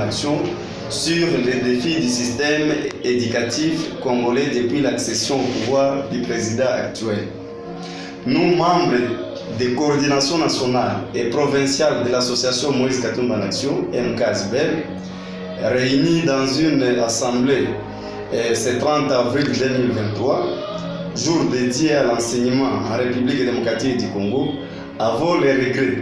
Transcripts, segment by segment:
Action sur les défis du système éducatif congolais depuis l'accession au pouvoir du président actuel. Nous, membres des coordinations nationales et provinciales de l'association Moïse Katumbi en Action, MKSBL, réunis dans une assemblée ce 30 avril 2023, jour dédié à l'enseignement en République démocratique du Congo, avons le regret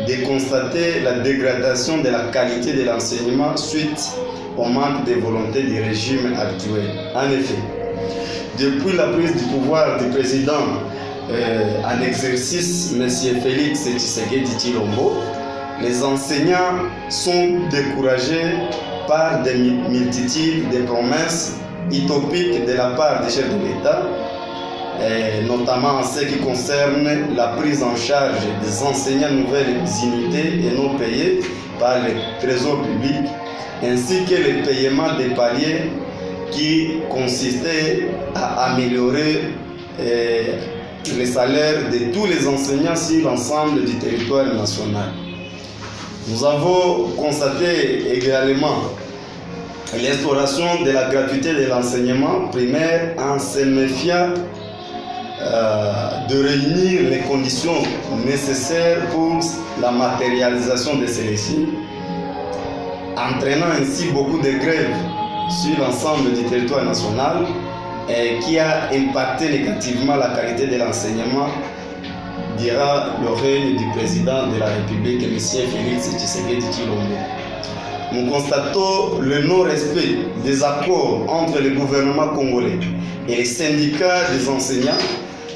de constater la dégradation de la qualité de l'enseignement suite au manque de volonté du régime actuel. En effet, depuis la prise du pouvoir du président en exercice, M. Félix Tshisekedi Tshilombo, les enseignants sont découragés par des multitudes de promesses utopiques de la part des chefs de l'État, notamment en ce qui concerne la prise en charge des enseignants nouvelles unités et non payés par le trésor public, ainsi que le paiement des paliers qui consistaient à améliorer les salaires de tous les enseignants sur l'ensemble du territoire national. Nous avons constaté également l'instauration de la gratuité de l'enseignement primaire en se méfiant de réunir les conditions nécessaires pour la matérialisation de celles-ci, entraînant ainsi beaucoup de grèves sur l'ensemble du territoire national et qui a impacté négativement la qualité de l'enseignement durant le règne du président de la République, M. Félix Tshisekedi Tshilombo. Nous constatons le non-respect des accords entre le gouvernement congolais et les syndicats des enseignants,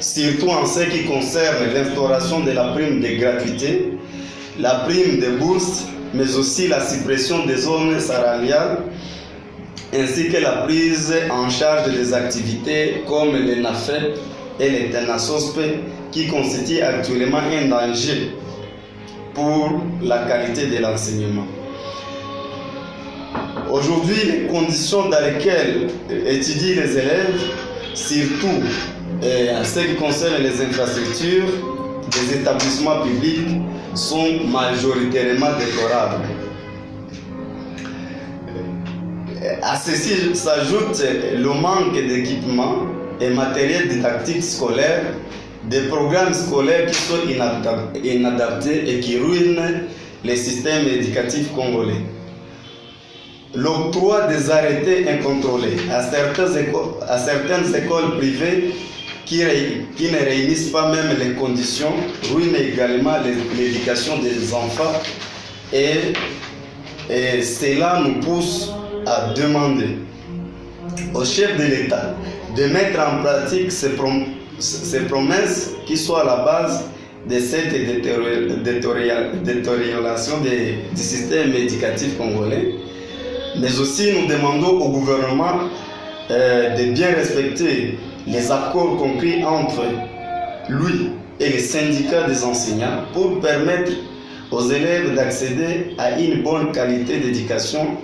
surtout en ce qui concerne l'instauration de la prime de gratuité, la prime de bourse, mais aussi la suppression des zones salariales, ainsi que la prise en charge des activités comme les NAFEP et les TENASOSP, qui constituent actuellement un danger pour la qualité de l'enseignement. Aujourd'hui, les conditions dans lesquelles étudient les élèves, surtout en ce qui concerne les infrastructures des établissements publics, sont majoritairement déplorables. À ceci s'ajoute le manque d'équipements et matériel didactique scolaire, des programmes scolaires qui sont inadaptés et qui ruinent les systèmes éducatifs congolais. L'octroi des arrêtés incontrôlés à certaines écoles privées qui ne réunissent pas même les conditions ruinent également l'éducation des enfants et cela nous pousse à demander au chef de l'État de mettre en pratique ces promesses qui soient à la base de cette détérioration du système éducatif congolais. Mais aussi, nous demandons au gouvernement de bien respecter les accords conclus entre lui et les syndicats des enseignants pour permettre aux élèves d'accéder à une bonne qualité d'éducation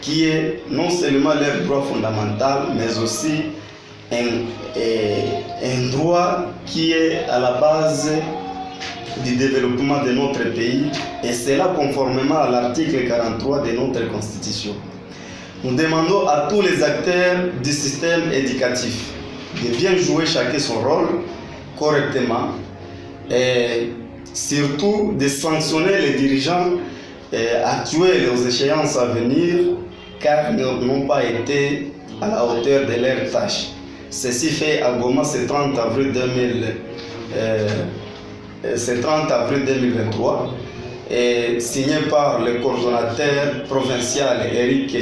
qui est non seulement leur droit fondamental, mais aussi un droit qui est à la base du développement de notre pays, et cela conformément à l'article 43 de notre Constitution. Nous demandons à tous les acteurs du système éducatif de bien jouer chacun son rôle correctement et surtout de sanctionner les dirigeants actuels aux échéances à venir, car ils n'ont pas été à la hauteur de leurs tâches. Ceci fait à Goma ce 30 avril 2023, et signé par le coordonnateur provincial Eric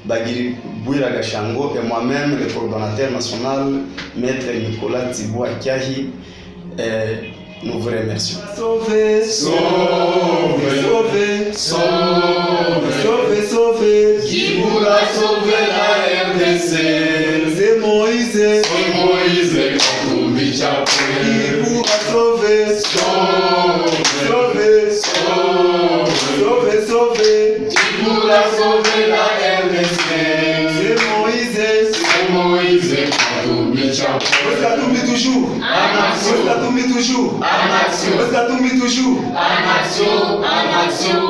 Bagiri Bouira Gashango et moi-même, le coordonnateur national, Maître Nicolas Thibault Akiahi. Nous vous remercions. Sauver, sauver, sauver, sauver, sauver, sauver. Qui pourra sauver la RDC? C'est Moïse Katumbi Chapwe. Qui pourra sauver, sauver, sauver, sauver, sauver. Qui pourra sauver la RDC? C'est Moïse Katumbi Chapwe. Moïse Katumbi toujours. En action. Moïse Katumbi toujours. En action. Moïse Katumbi toujours. En action. En action.